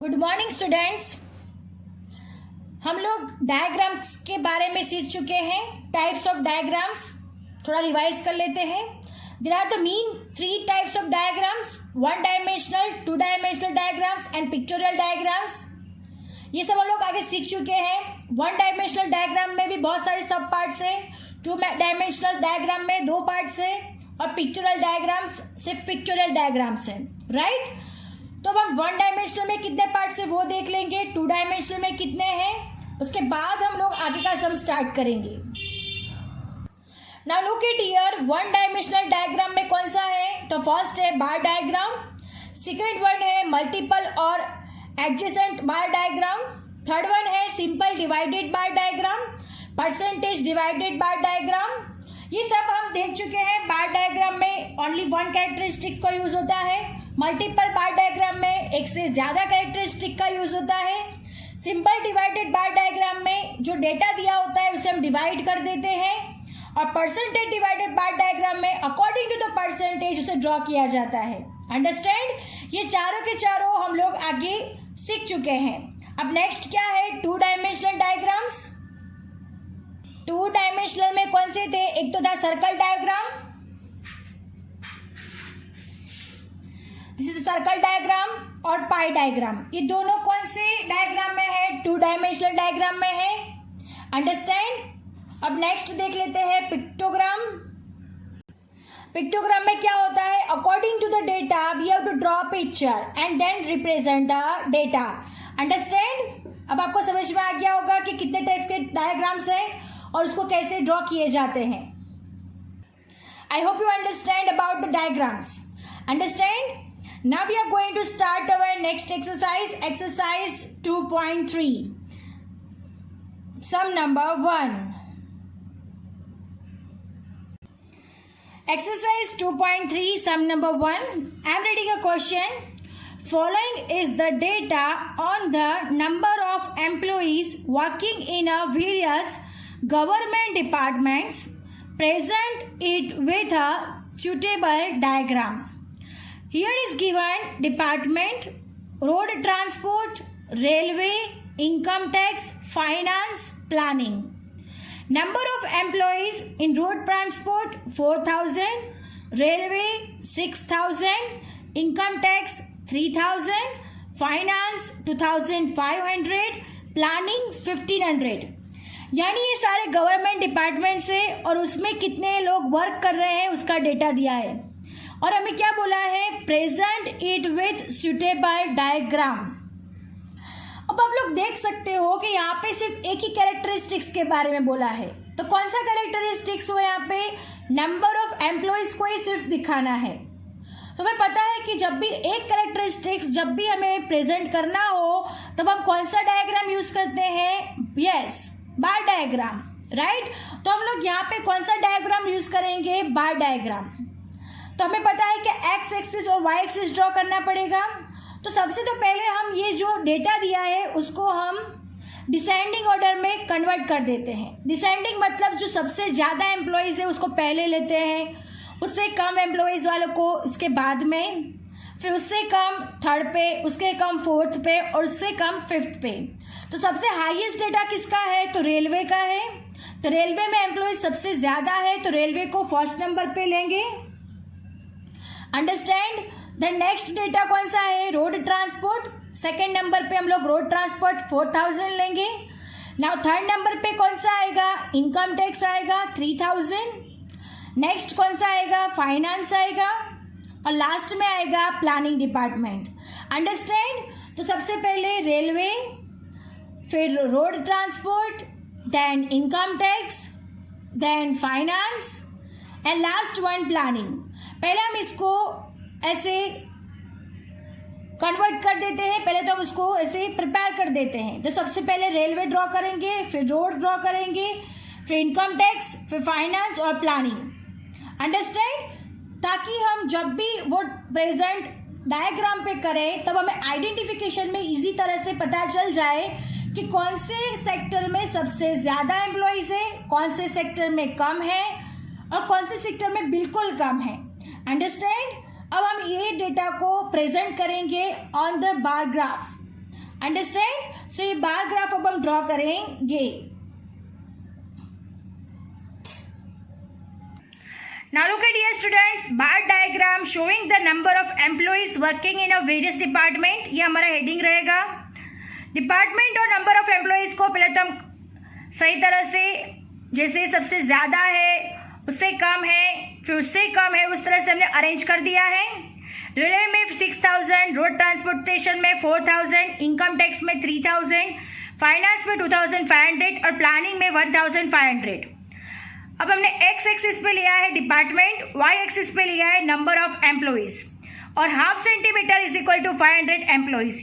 Good morning students. हम लोग diagrams के बारे में सीख चुके हैं। टाइप्स ऑफ डायग्राम्स थोड़ा रिवाइज कर लेते हैं। There are the main 3 types of diagrams, 1 dimensional, 2 dimensional diagrams and pictorial diagrams. ये सब हम लोग आगे सीख चुके हैं। 1 डायमेंशनल डायग्राम में भी बहुत सारे सब पार्ट्स हैं, 2 डायमेंशनल डायग्राम में 2 पार्ट्स हैं और पिक्टोरियल डायग्राम्स सिर्फ पिक्टोरियल डायग्राम्स हैं, राइट। तो अब हम 1 डायमेंशनल में कितने पार्ट्स है वो देख लेंगे, 2 डायमेंशनल में कितने हैं, उसके बाद हम लोग आगे का सम स्टार्ट करेंगे। Now look at here, 1 dimensional diagram में कौन सा है, तो फर्स्ट है बार डायग्राम, सेकंड वन है मल्टीपल और एडजेसेंट बार डायग्राम, थर्ड वन है सिंपल डिवाइडेड बार डायग्राम, परसेंटेज डिवाइडेड बार डायग्राम। ये सब हम देख चुके हैं। बार डायग्राम में ओनली 1 कैरेक्टरिस्टिक का यूज होता है, मल्टीपल बार डायग्राम में एक से ज्यादा कैरेक्टरिस्टिक का यूज होता है, सिंपल डिवाइडेड बार डायग्राम में जो डेटा दिया होता है उसे हम डिवाइड कर देते हैं, और परसेंटेज डिवाइडेड बार डायग्राम में अकॉर्डिंग टू द परसेंटेज उसे ड्रॉ किया जाता है। अंडरस्टैंड? ये चारों के चारों हम लोग आगे सीख चुके हैं। अब नेक्स्ट क्या है, 2 डायमेंशनल डायग्राम्स। 2 डायमेंशनल में कौन से थे, एक तो था circle diagram, this is circle diagram, और पाई डायग्राम। ये दोनों कौन से डायग्राम में है, 2 डायमेंशनल डायग्राम में है। अंडरस्टैंड? अब नेक्स्ट देख लेते हैं पिक्टोग्राम। पिक्टोग्राम में क्या होता है, according to the data we have to draw picture and then represent the data. Understand? अब आपको समझ में आ गया होगा कि कितने टाइप के डायग्राम्स हैं और उसको कैसे ड्रॉ किए जाते हैं। आई hope you understand about the diagrams. Understand? Now we are going to start our next exercise, exercise 2.3. Sum number 1. Exercise 2.3, sum number 1. I am reading a question. Following is the data on the number of employees working in a various government departments. Present it with a suitable diagram. Here is given department, road transport, railway, income tax, finance, planning. Number of employees in road transport 4,000, railway 6,000, income tax 3,000, finance 2,500, planning 1,500। यानी ये सारे government departments है और उसमें कितने लोग work कर रहे हैं उसका डेटा दिया है, और हमें क्या बोला है, present it with suitable diagram. अब आप लोग देख सकते हो कि यहाँ पे सिर्फ एक ही कैरेक्टरिस्टिक्स के बारे में बोला है। तो कौन सा कैरेक्टरिस्टिक्स हो, यहाँ पे नंबर ऑफ एम्प्लॉयज को ही सिर्फ दिखाना है। तो हमें पता है कि जब भी एक कैरेक्टरिस्टिक्स जब भी हमें प्रेजेंट करना हो तब हम कौन सा डायग्राम यूज करते हैं, यस, बार डायग्राम, राइट। तो हम लोग यहाँ पे कौन सा डायग्राम यूज करेंगे, बार डायग्राम। तो हमें पता है कि एक्स एक्सिस और वाई एक्सिस ड्रॉ करना पड़ेगा। तो सबसे तो पहले हम ये जो डेटा दिया है उसको हम डिसेंडिंग ऑर्डर में कन्वर्ट कर देते हैं। डिसेंडिंग मतलब जो सबसे ज़्यादा एम्प्लॉयज़ है उसको पहले लेते हैं, उससे कम एम्प्लॉयज़ वालों को इसके बाद में, फिर उससे कम थर्ड पे, उसके कम फोर्थ पे और उससे कम फिफ्थ पे। तो सबसे हाईएस्ट डेटा किसका है, तो रेलवे का है। तो रेलवे में एम्प्लॉयज़ सबसे ज़्यादा है तो रेलवे को फर्स्ट नंबर पे लेंगे। अंडरस्टैंड? द नेक्स्ट डेटा कौन सा है, रोड ट्रांसपोर्ट, सेकेंड नंबर पे हम लोग रोड ट्रांसपोर्ट 4,000 लेंगे। नाउ थर्ड नंबर पे कौन सा आएगा, इनकम टैक्स आएगा 3,000। नेक्स्ट कौन सा आएगा, फाइनेंस आएगा, और लास्ट में आएगा प्लानिंग डिपार्टमेंट। अंडरस्टैंड? तो सबसे पहले रेलवे, फिर road transport, then income tax, then finance and last one planning. पहले हम इसको ऐसे कन्वर्ट कर देते हैं, पहले तो हम उसको ऐसे प्रिपेयर कर देते हैं। तो सबसे पहले रेलवे ड्रॉ करेंगे, फिर रोड ड्रॉ करेंगे, फिर इनकम टैक्स, फिर फाइनेंस और प्लानिंग। अंडरस्टैंड? ताकि हम जब भी वो प्रेजेंट डायग्राम पे करें तब हमें आइडेंटिफिकेशन में इजी तरह से पता चल जाए कि कौन से सेक्टर में सबसे ज़्यादा एम्प्लॉयज़ है, कौन से सेक्टर में कम है और कौन से सेक्टर में बिल्कुल कम है। अंडरस्टैंड? अब हम ये डेटा को प्रेजेंट करेंगे on the bar graph. Understand? So ये बार ग्राफ अब हम ड्रॉ करेंगे। Now look at here students, bar diagram showing the number of employees working in a various department। ये हमारा हेडिंग रहेगा। डिपार्टमेंट और नंबर ऑफ एम्प्लॉयज़ को पहले तो हम सही तरह से, जैसे सबसे ज़्यादा है उससे कम है फिर उससे कम है, उस तरह से हमने अरेंज कर दिया है। रेलवे में 6000, रोड ट्रांसपोर्टेशन में 4000, इनकम टैक्स में 3000, फाइनेंस में 2500 और प्लानिंग में 1500। अब हमने एक्स एक्सिस पे लिया है डिपार्टमेंट, वाई एक्सिस पे लिया है नंबर ऑफ एम्प्लॉइज और half centimetre is equal to 500 employees.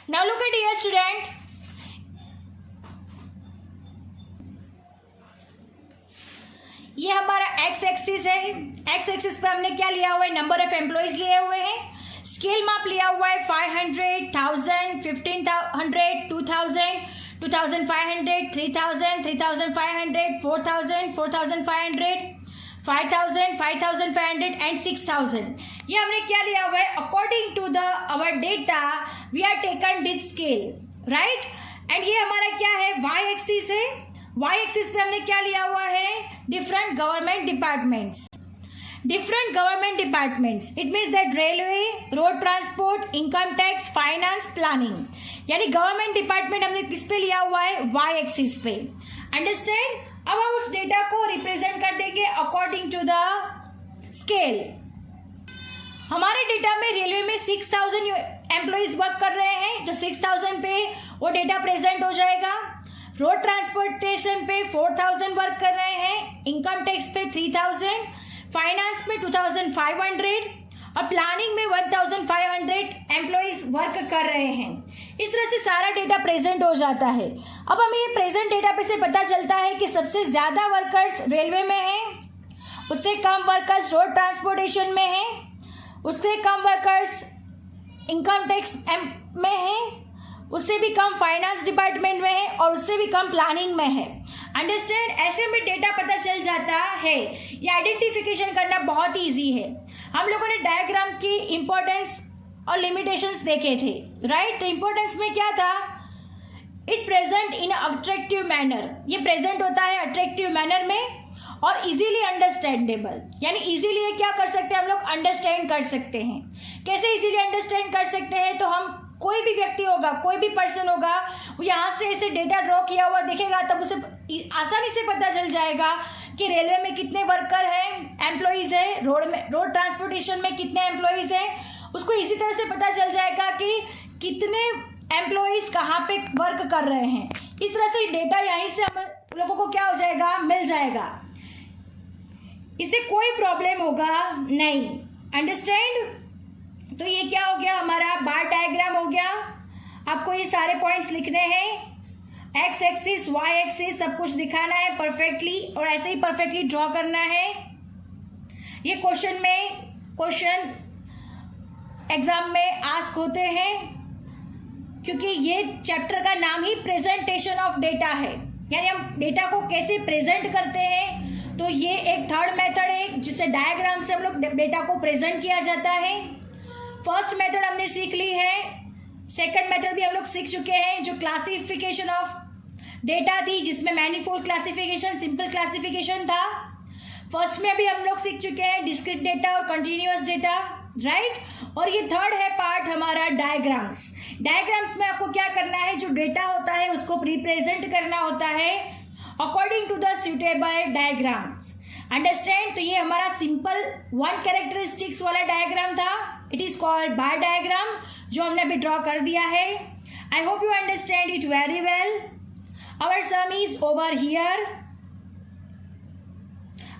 Now look at here student, ये हमारा एक्स एक्सिस है। एक्स एक्सिस पे हमने क्या लिया हुआ है, नंबर ऑफ एम्प्लॉइज लिए हुए हैं। स्केल माप लिया हुआ है 500, 1000, 1500, 2000, 2500, 3000, 3500, 4000, 4500, 5000, 5500 एंड 6000। ये हमने क्या लिया हुआ है, according to the our data we are taken this scale, right. And ये हमारा क्या है, वाई एक्सिस है। वाई एक्सिस पे हमने क्या लिया हुआ है, different government departments. Different government departments it means that railway, road transport, income tax, finance, planning, यानी गवर्नमेंट डिपार्टमेंट हमने किस पे लिया हुआ है, वाई एक्सिस पे। अंडरस्टैंड? अब हम उस डेटा को रिप्रेजेंट कर देंगे अकॉर्डिंग टू द स्केल। हमारे डेटा में रेलवे में 6000 एम्प्लॉइज वर्क कर रहे हैं, तो 6000 पे वो डेटा प्रेजेंट हो जाएगा। रोड ट्रांसपोर्टेशन पे 4000 वर्क कर रहे हैं, इनकम टैक्स पे 3000, फाइनेंस में 2500 और प्लानिंग में 1500 एम्प्लॉइज वर्क कर रहे हैं। इस तरह से सारा डेटा प्रेजेंट हो जाता है। अब हमें ये प्रेजेंट डेटा पे से पता चलता है कि सबसे ज़्यादा वर्कर्स रेलवे में हैं, उससे कम वर्कर्स रोड ट्रांसपोर्टेशन में हैं, उससे कम वर्कर्स इनकम टैक्स में हैं, उससे भी कम फाइनेंस डिपार्टमेंट में है और उससे भी कम प्लानिंग में है। अंडरस्टैंड? ऐसे में डेटा पता चल जाता है। ये आइडेंटिफिकेशन करना बहुत ईजी है। हम लोगों ने डायग्राम की इंपॉर्टेंस और लिमिटेशंस देखे थे, राइट। तो इंपॉर्टेंस में क्या था, it present in attractive manner. ये प्रेजेंट होता है अट्रैक्टिव मैनर में और इजीली अंडरस्टैंडेबल, यानी इजीली ये क्या कर सकते हैं हम लोग, अंडरस्टैंड कर सकते हैं। कैसे इजीली अंडरस्टैंड कर सकते हैं, तो हम कोई भी व्यक्ति होगा, कोई भी पर्सन होगा, वो यहाँ से ऐसे डेटा ड्रॉ किया हुआ देखेगा तब उसे आसानी से पता चल जाएगा कि रेलवे में कितने वर्कर हैं, एम्प्लॉइज है, रोड ट्रांसपोर्टेशन में कितने एम्प्लॉइज हैं। उसको इसी तरह से पता चल जाएगा कि कितने एम्प्लॉइज कहाँ पे वर्क कर रहे हैं। इस तरह से डेटा यहीं से हम लोगों को क्या हो जाएगा, मिल जाएगा। इससे कोई प्रॉब्लम होगा नहीं। अंडरस्टैंड? तो ये क्या हो गया, हमारा बार डायग्राम हो गया। आपको ये सारे पॉइंट्स लिखने हैं, एक्स एक्सिस, वाई एक्सिस, सब कुछ दिखाना है परफेक्टली और ऐसे ही परफेक्टली ड्रॉ करना है। ये क्वेश्चन एग्जाम में आस्क होते हैं, क्योंकि ये चैप्टर का नाम ही प्रेजेंटेशन ऑफ डेटा है, यानी हम डेटा को कैसे प्रेजेंट करते हैं। तो ये एक थर्ड मेथड है जिससे डायग्राम से हम लोग डेटा को प्रेजेंट किया जाता है। फर्स्ट मेथड हमने सीख ली है, सेकंड मेथड भी हम लोग सीख चुके हैं, जो क्लासिफिकेशन ऑफ डेटा थी, जिसमें मैनीफोल्ड क्लासिफिकेशन, सिंपल क्लासिफिकेशन था। फर्स्ट में भी हम लोग सीख चुके हैं डिस्क्रीट डेटा और कंटिन्यूअस डेटा, राइट। और ये थर्ड है पार्ट हमारा डायग्राम्स। डायग्राम्स में आपको क्या करना है, जो डेटा होता है उसको रिप्रेजेंट करना होता है according to the suitable diagrams. Understand? तो ये हमारा सिंपल 1 कैरेक्टरिस्टिक्स वाला डायग्राम था, it is called bar diagram, जो हमने अभी ड्रॉ कर दिया है। I hope you understand it very well. Our sum is over here.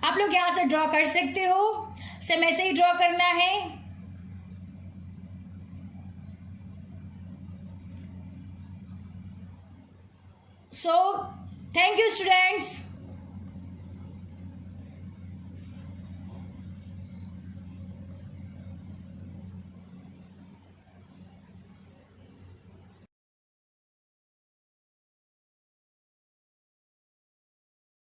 आप लोग यहां से ड्रॉ कर सकते हो, सेम ऐसे ही ड्रॉ करना है। So thank you students.